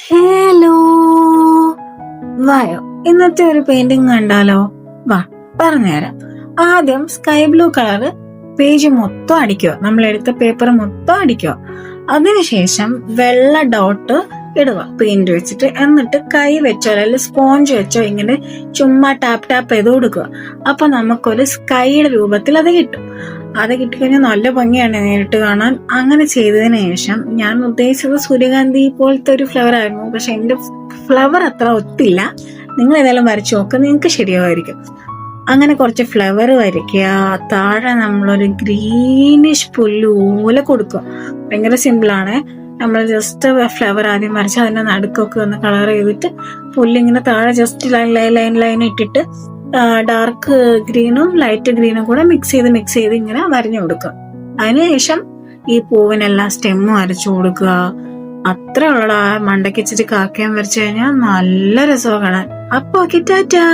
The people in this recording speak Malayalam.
ഹലോ, വായോ ഇന്നത്തെ ഒരു പെയിന്റിങ് കണ്ടാലോ? വാ പറഞ്ഞുതരാം. ആദ്യം സ്കൈ ബ്ലൂ കളറ് പേജ് മൊത്തം അടിക്കുക, നമ്മൾ എടുത്ത പേപ്പർ മൊത്തം അടിക്കുക. അതിനുശേഷം വെള്ള ഡോട്ട് ഇടുക പെയിന്റ് വെച്ചിട്ട്. എന്നിട്ട് കൈ വെച്ചോ അല്ലെങ്കിൽ സ്പോഞ്ച് വെച്ചോ ഇങ്ങനെ ചുമ്മാ ടാപ്പ് ടാപ്പ് ചെയ്ത് കൊടുക്കുക. അപ്പൊ നമുക്കൊരു സ്കൈയുടെ രൂപത്തിൽ അത് കിട്ടും. അത് കിട്ടിക്കഴിഞ്ഞാൽ നല്ല ഭംഗിയാണ് നേരിട്ട് കാണാൻ. അങ്ങനെ ചെയ്തതിന് ശേഷം ഞാൻ ഉദ്ദേശിച്ചത് സൂര്യകാന്തി പോലത്തെ ഒരു ഫ്ലവർ ആയിരുന്നു, പക്ഷെ എന്റെ ഫ്ലവർ അത്ര ഒത്തില്ല. നിങ്ങൾ ഏതായാലും വരച്ചു നോക്കുക, നിങ്ങൾക്ക് ശരിയായിരിക്കും. അങ്ങനെ കുറച്ച് ഫ്ലവർ വരയ്ക്കുക. താഴെ നമ്മളൊരു ഗ്രീനിഷ് പുല്ല് പോലെ കൊടുക്കും. ഭയങ്കര സിമ്പിളാണ്. നമ്മൾ ജസ്റ്റ് ഫ്ലവർ ആദ്യം വരച്ച് അതിന്റെ നടുക്കൊക്കെ ഒന്ന് കളർ ചെയ്തിട്ട് പുല്ലിങ്ങനെ താഴെ ജസ്റ്റ് ലൈൻ ഇട്ടിട്ട് ഡാർക്ക് ഗ്രീനും ലൈറ്റ് ഗ്രീനും കൂടെ മിക്സ് ചെയ്ത് ഇങ്ങനെ വരഞ്ഞു കൊടുക്കുക. അതിനുശേഷം ഈ പൂവിനെല്ലാം സ്റ്റെമ്മ് വരച്ചു കൊടുക്കുക. അത്ര ഉള്ളടാ. മണ്ടയ്ക്ക് ഇച്ചിരി കാക്കയം വരച്ചു കഴിഞ്ഞാൽ നല്ല രസമാണ് കാണാൻ. അപ്പൊ ഓക്കെ, ടാറ്റാ.